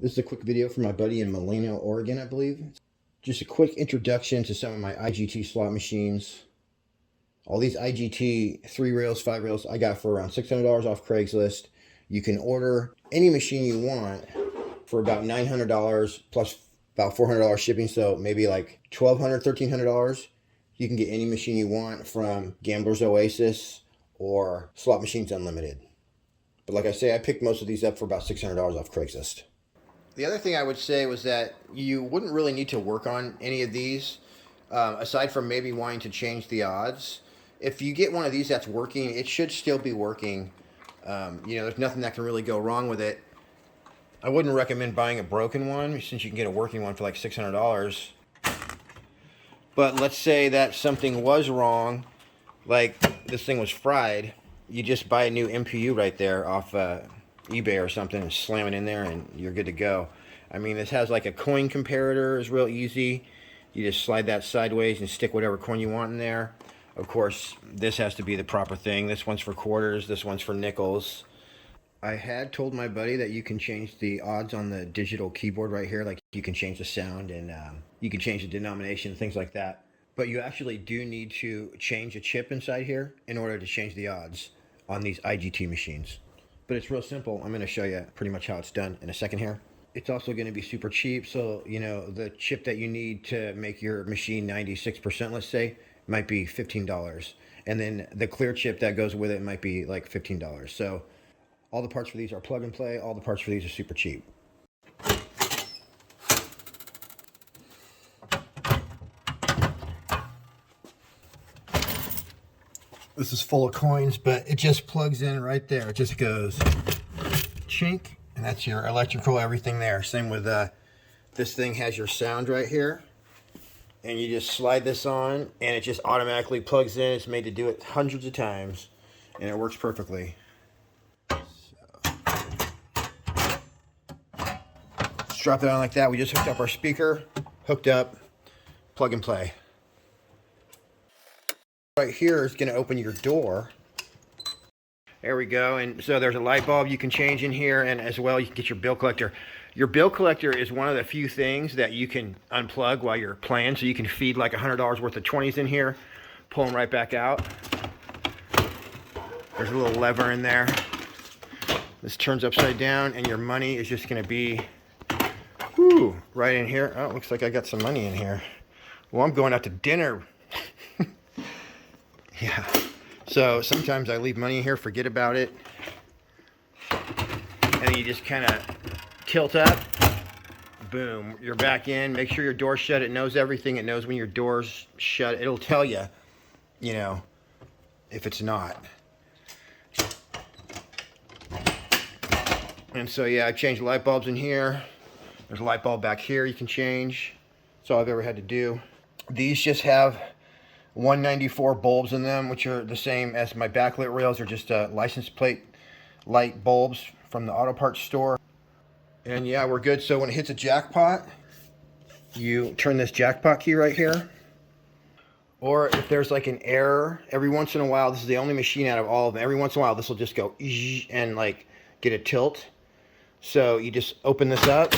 This is a quick video from my buddy in Molino, Oregon, I believe. Just a quick introduction to some of my IGT slot machines. All these IGT 3 rails, 5 rails, I got for around $600 off Craigslist. You can order any machine you want for about $900 plus about $400 shipping, so maybe like $1,200, $1,300. You can get any machine you want from Gambler's Oasis or Slot Machines Unlimited. But like I say, I picked most of these up for about $600 off Craigslist. The other thing I would say was that you wouldn't really need to work on any of these, aside from maybe wanting to change the odds. If you get one of these that's working, it should still be working. There's nothing that can really go wrong with it. I wouldn't recommend buying a broken one since you can get a working one for like $600. But let's say that something was wrong, like this thing was fried. You just buy a new MPU right there off eBay or something and slam it in there and you're good to go. I mean, this has like a coin comparator. It's real easy. You just slide that sideways and stick whatever coin you want in there. Of course, this has to be the proper thing. This one's for quarters. This one's for nickels. I had told my buddy that you can change the odds on the digital keyboard right here. Like you can change the sound and you can change the denomination, things like that. But you actually do need to change a chip inside here in order to change the odds on these IGT machines. But it's real simple. I'm going to show you pretty much how it's done in a second here. It's also going to be super cheap. So, the chip that you need to make your machine 96%, let's say, might be $15. And then the clear chip that goes with it might be like $15. So all the parts for these are plug and play. All the parts for these are super cheap. This is full of coins, but it just plugs in right there. It just goes chink, and that's your electrical everything there. Same with this thing has your sound right here, and you just slide this on and it just automatically plugs in. It's made to do it hundreds of times and it works perfectly. Just drop it on like that. We just hooked up our speaker, hooked up, plug and play. Right here is going to open your door. There we go. And so there's a light bulb you can change in here, and as well you can get your bill collector. Your bill collector is one of the few things that you can unplug while you're playing, so you can feed like $100 worth of 20s in here, pull them right back out. There's a little lever in there. This turns upside down and your money is just going to be right in here. Oh, it looks like I got some money in here. Well, I'm going out to dinner. Yeah, so sometimes I leave money in here, forget about it, and you just kind of tilt up, boom, you're back in. Make sure your door's shut. It knows everything. It knows when your door's shut. It'll tell you, if it's not. And so, yeah, I've changed light bulbs in here. There's a light bulb back here you can change. That's all I've ever had to do. These just have 194 bulbs in them, which are the same as my backlit rails. They're just license plate light bulbs from the auto parts store. And yeah, we're good. So when it hits a jackpot, you turn this jackpot key right here. Or if there's like an error, every once in a while, this is the only machine out of all of them, every once in a while this will just go and like get a tilt. So you just open this up,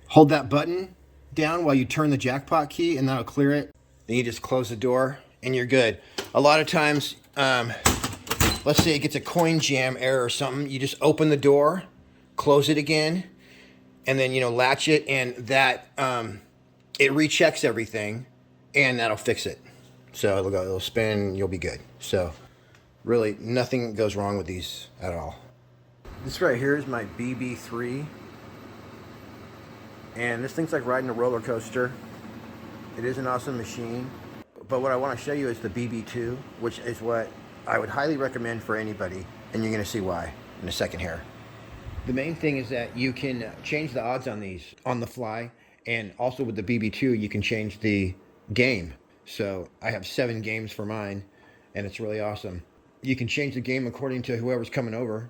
hold that button down while you turn the jackpot key, and that'll clear it. Then you just close the door and you're good. A lot of times, let's say it gets a coin jam error or something, you just open the door, close it again, and then latch it, and that it rechecks everything and that'll fix it. So it'll spin and you'll be good. So really nothing goes wrong with these at all. This right here is my BB3. And this thing's like riding a roller coaster. It is an awesome machine. But what I want to show you is the BB2, which is what I would highly recommend for anybody. And you're going to see why in a second here. The main thing is that you can change the odds on these on the fly. And also with the BB2, you can change the game. So I have 7 games for mine, and it's really awesome. You can change the game according to whoever's coming over.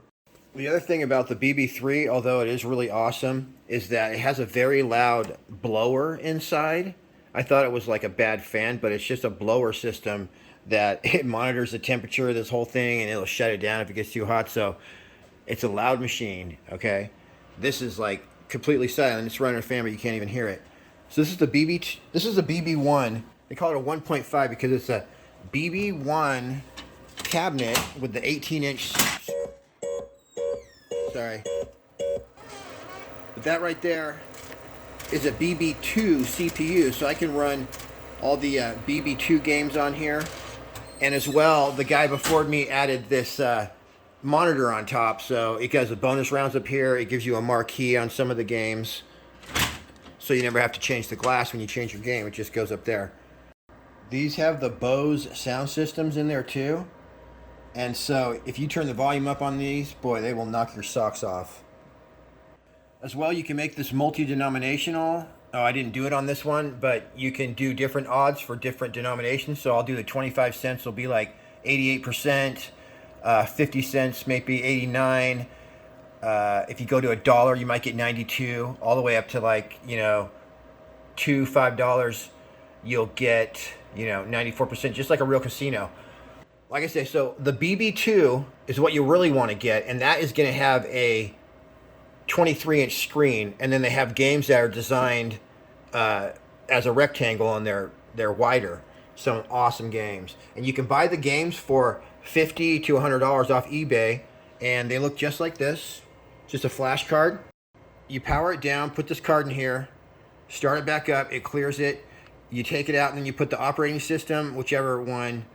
The other thing about the BB3, although it is really awesome, is that it has a very loud blower inside. I thought it was like a bad fan, but it's just a blower system that it monitors the temperature of this whole thing, and it'll shut it down if it gets too hot. So It's a loud machine, okay? This is like completely silent. It's running a fan, but you can't even hear it. So this is the BB. This is the BB1. They call it a 1.5 because it's a BB1 cabinet with the 18-inch. Sorry. But that right there is a BB2 CPU, so I can run all the BB2 games on here. And as well, the guy before me added this monitor on top, so it has the bonus rounds up here. It gives you a marquee on some of the games, so you never have to change the glass when you change your game. It just goes up there. These have the Bose sound systems in there too, and so if you turn the volume up on these, boy, they will knock your socks off. As well, you can make this multi-denominational. Oh, I didn't do it on this one, but you can do different odds for different denominations. So I'll do the 25 cents will be like 88%, 50 cents maybe 89. If you go to $1, you might get 92, all the way up to like, you know, $5, you'll get, you know, 94%, just like a real casino. Like I say, so the BB2 is what you really want to get, and that is going to have a 23-inch screen, and then they have games that are designed as a rectangle, and they're wider. Some awesome games, and you can buy the games for $50 to $100 off eBay, and they look just like this, just a flash card. You power it down, put this card in here, start it back up, it clears it. You take it out, and then you put the operating system, whichever one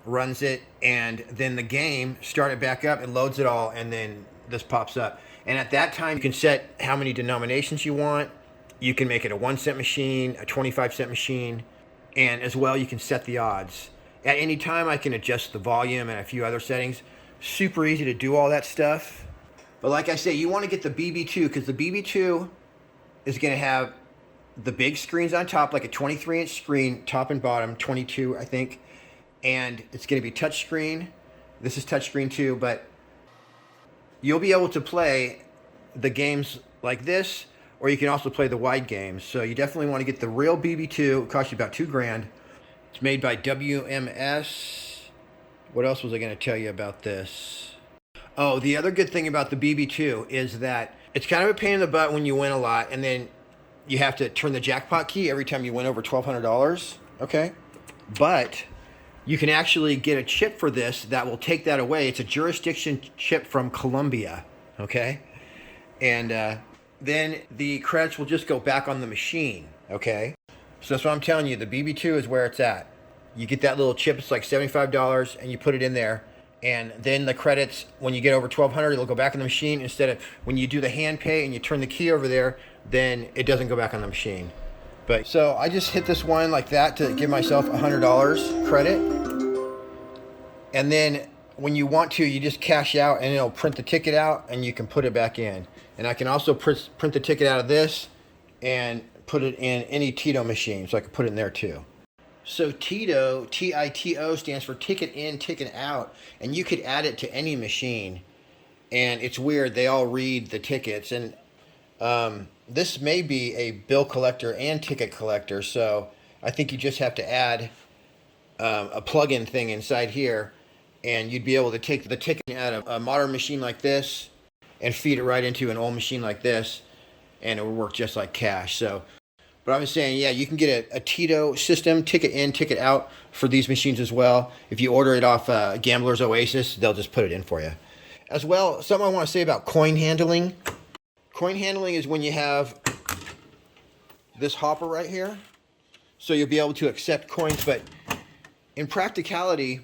runs it, and then the game, start it back up, it loads it all, and then this pops up. And at that time, you can set how many denominations you want. You can make it a 1 cent machine, a 25 cent machine, and as well, you can set the odds. At any time, I can adjust the volume and a few other settings. Super easy to do all that stuff. But like I say, you want to get the BB2, because the BB2 is going to have the big screens on top, like a 23-inch screen, top and bottom, 22, I think. And it's going to be touchscreen. This is touchscreen too, but you'll be able to play the games like this, or you can also play the wide games. So you definitely want to get the real BB2. It costs you about $2,000. It's made by WMS. What else was I going to tell you about this? Oh, the other good thing about the BB2 is that it's kind of a pain in the butt when you win a lot, and then you have to turn the jackpot key every time you win over $1,200. Okay? But you can actually get a chip for this that will take that away. It's a jurisdiction chip from Colombia, okay? And then the credits will just go back on the machine, okay? So that's what I'm telling you. The BB2 is where it's at. You get that little chip. It's like $75, and you put it in there. And then the credits, when you get over $1,200, it'll go back on the machine. Instead of when you do the hand pay and you turn the key over there, then it doesn't go back on the machine. But so I just hit this one like that to give myself $100 credit. And then when you want to, you just cash out, and it'll print the ticket out, and you can put it back in. And I can also print the ticket out of this and put it in any Tito machine, so I can put it in there too. So Tito, T-I-T-O, stands for ticket in, ticket out, and you could add it to any machine. And it's weird, they all read the tickets, and this may be a bill collector and ticket collector, so I think you just have to add a plug-in thing inside here, and you'd be able to take the ticket out of a modern machine like this and feed it right into an old machine like this, and it would work just like cash. So, but I was saying, yeah, you can get a Tito system, ticket in, ticket out, for these machines as well. If you order it off Gambler's Oasis, they'll just put it in for you. As well, something I want to say about coin handling. Coin handling is when you have this hopper right here, so you'll be able to accept coins, but in practicality,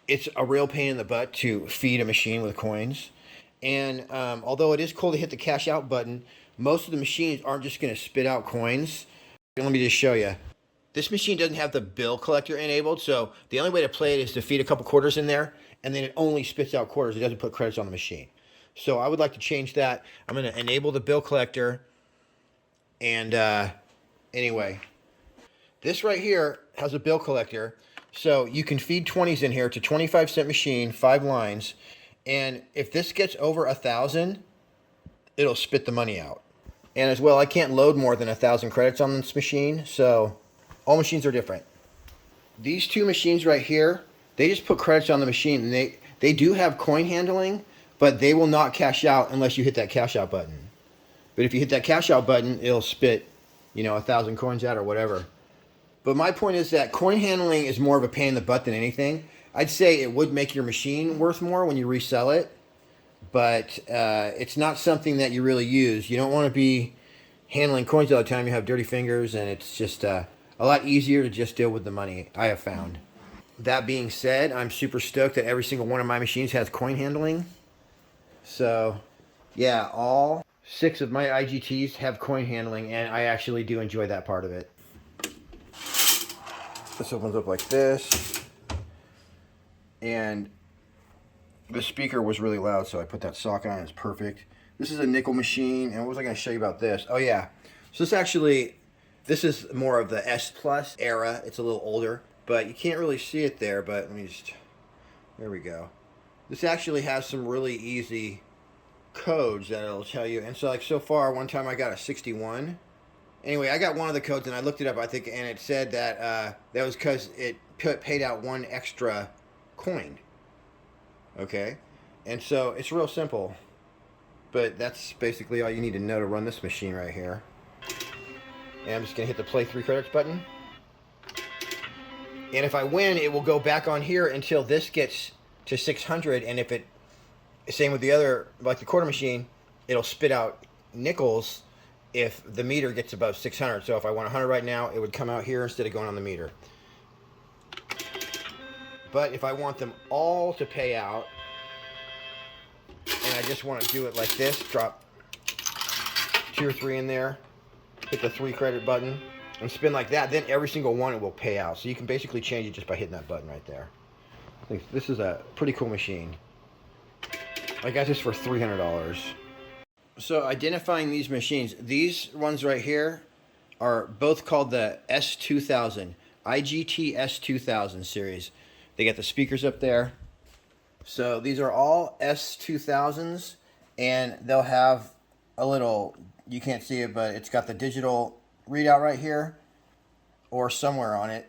it's a real pain in the butt to feed a machine with coins. And although it is cool to hit the cash out button, most of the machines aren't just going to spit out coins. Let me just show you. This machine doesn't have the bill collector enabled, so the only way to play it is to feed a couple quarters in there, and then it only spits out quarters. It doesn't put credits on the machine. So I would like to change that. I'm going to enable the bill collector. And anyway, this right here has a bill collector. So you can feed 20s in here. It's a 25-cent machine, 5 lines. And if this gets over 1,000, it'll spit the money out. And as well, I can't load more than 1,000 credits on this machine. So all machines are different. These two machines right here, they just put credits on the machine. And they do have coin handling, but they will not cash out unless you hit that cash out button. But if you hit that cash out button, it'll spit, 1,000 coins out or whatever. But my point is that coin handling is more of a pain in the butt than anything. I'd say it would make your machine worth more when you resell it, but it's not something that you really use. You don't want to be handling coins all the time. You have dirty fingers, and it's just a lot easier to just deal with the money, I have found. That being said, I'm super stoked that every single one of my machines has coin handling. So, yeah, all 6 of my IGTs have coin handling, and I actually do enjoy that part of it. This opens up like this, and the speaker was really loud, so I put that socket on. It's perfect. This is a nickel machine, and what was I going to show you about this? Oh yeah, so this is more of the S Plus era. It's a little older, but you can't really see it there, but let me just, there we go. This actually has some really easy codes that it'll tell you. And so like so far, one time I got a 61. Anyway, I got one of the codes and I looked it up, I think, and it said that that was because it paid out 1 extra coin. Okay? And so it's real simple. But that's basically all you need to know to run this machine right here. And I'm just going to hit the play 3 credits button. And if I win, it will go back on here until this gets to 600. And if it, same with the other, like the quarter machine, it'll spit out nickels if the meter gets above 600. So if I want 100 right now, it would come out here instead of going on the meter. But if I want them all to pay out, and I just want to do it like this, drop 2 or 3 in there, hit the 3 credit button, and spin like that, then every single one it will pay out. So you can basically change it just by hitting that button right there. I think this is a pretty cool machine. I got this for $300. So identifying these machines, these ones right here are both called the S2000, IGT S2000 series. They got the speakers up there. So these are all S2000s, and they'll have a little, you can't see it, but it's got the digital readout right here or somewhere on it.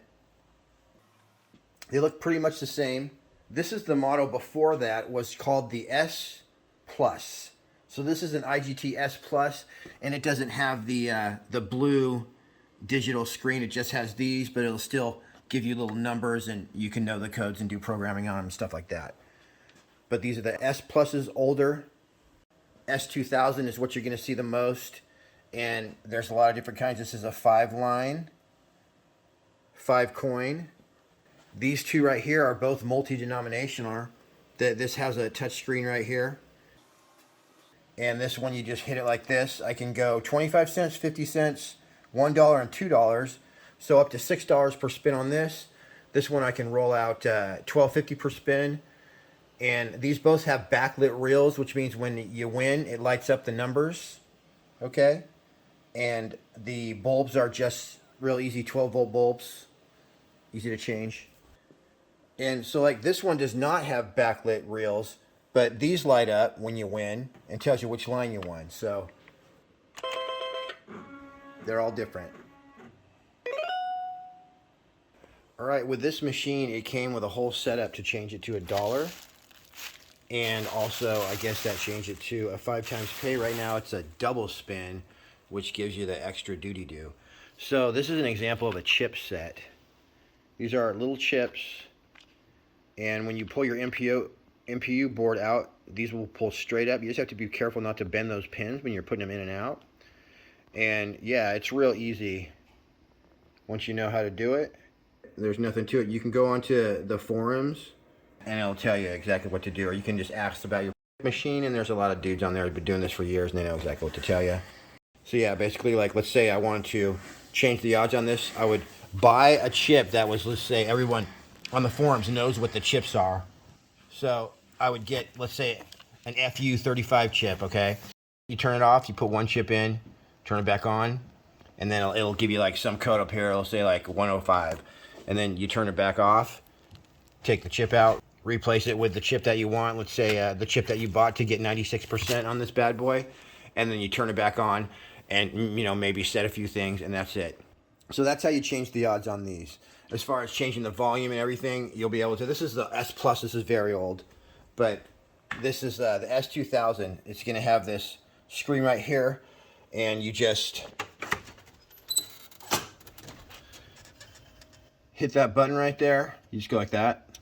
They look pretty much the same. This is the model before that, was called the S Plus. So this is an IGT S Plus, and it doesn't have the blue digital screen. It just has these, but it'll still give you little numbers, and you can know the codes and do programming on them and stuff like that. But these are the S Pluses, older. S2000 is what you're going to see the most, and there's a lot of different kinds. This is a 5-line, 5 coin. These 2 right here are both multi-denominational. This has a touch screen right here. And this one, you just hit it like this. I can go 25 cents, 50 cents, $1, and $2. So up to $6 per spin on this. This one I can roll out $12.50 per spin. And these both have backlit reels, which means when you win, it lights up the numbers. Okay? And the bulbs are just real easy 12-volt bulbs. Easy to change. And so like this one does not have backlit reels, but these light up when you win and tells you which line you won. So they're all different. All right, with this machine, it came with a whole setup to change it to $1. And also, I guess that changed it to a 5 times pay. Right now, it's a double spin, which gives you the extra doody-doo. So this is an example of a chip set. These are little chips. And when you pull your MPU board out, these will pull straight up. You just have to be careful not to bend those pins when you're putting them in and out. And yeah, it's real easy once you know how to do it. There's nothing to it. You can go onto the forums and it'll tell you exactly what to do, or you can just ask about your machine, and there's a lot of dudes on there who've been doing this for years and they know exactly what to tell you. So yeah, basically, like, let's say I wanted to change the odds on this. I would buy a chip that was, let's say, everyone on the forums knows what the chips are. So I would get, let's say, an FU35 chip, okay? You turn it off, you put one chip in, turn it back on, and then it'll give you like some code up here. It'll say like 105. And then you turn it back off, take the chip out, replace it with the chip that you want. Let's say the chip that you bought to get 96% on this bad boy. And then you turn it back on and, you know, maybe set a few things, and that's it. So that's how you change the odds on these. As far as changing the volume and everything, you'll be able to. This is the S Plus. This is very old. But This is the S2000. It's going to have this screen right here, and you just hit that button right there. You just go like that.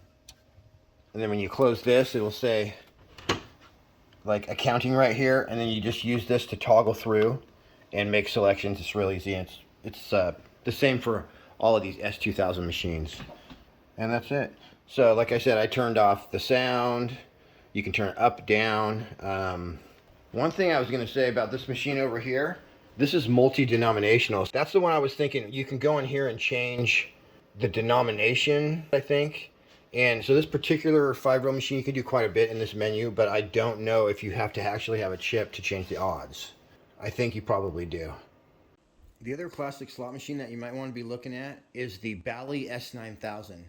And then when you close this, it will say like accounting right here, and then you just use this to toggle through and make selections. It's really easy. It's the same for all of these S2000 machines. And that's it. So like I said, I turned off the sound. You can turn it up, down. One thing I was going to say about this machine over here, this is multi-denominational. That's the one I was thinking. You can go in here and change the denomination, I think. And so this particular 5-reel machine, you can do quite a bit in this menu, but I don't know if you have to actually have a chip to change the odds. I think you probably do. The other plastic slot machine that you might want to be looking at is the Bally S9000.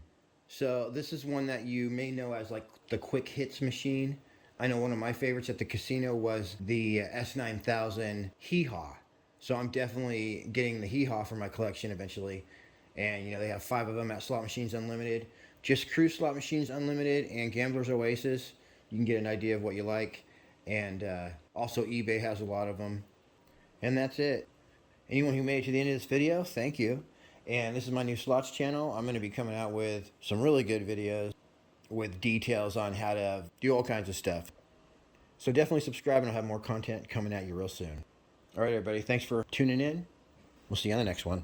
So this is one that you may know as like the quick hits machine. I know one of my favorites at the casino was the S9000 Hee Haw. So I'm definitely getting the Hee Haw for my collection eventually. And you know, they have 5 of them at Slot Machines Unlimited. Just Cruise Slot Machines Unlimited and Gambler's Oasis. You can get an idea of what you like. And also eBay has a lot of them. And that's it. Anyone who made it to the end of this video, thank you. And this is my new slots channel. I'm going to be coming out with some really good videos with details on how to do all kinds of stuff. So definitely subscribe and I'll have more content coming at you real soon. All right, everybody. Thanks for tuning in. We'll see you on the next one.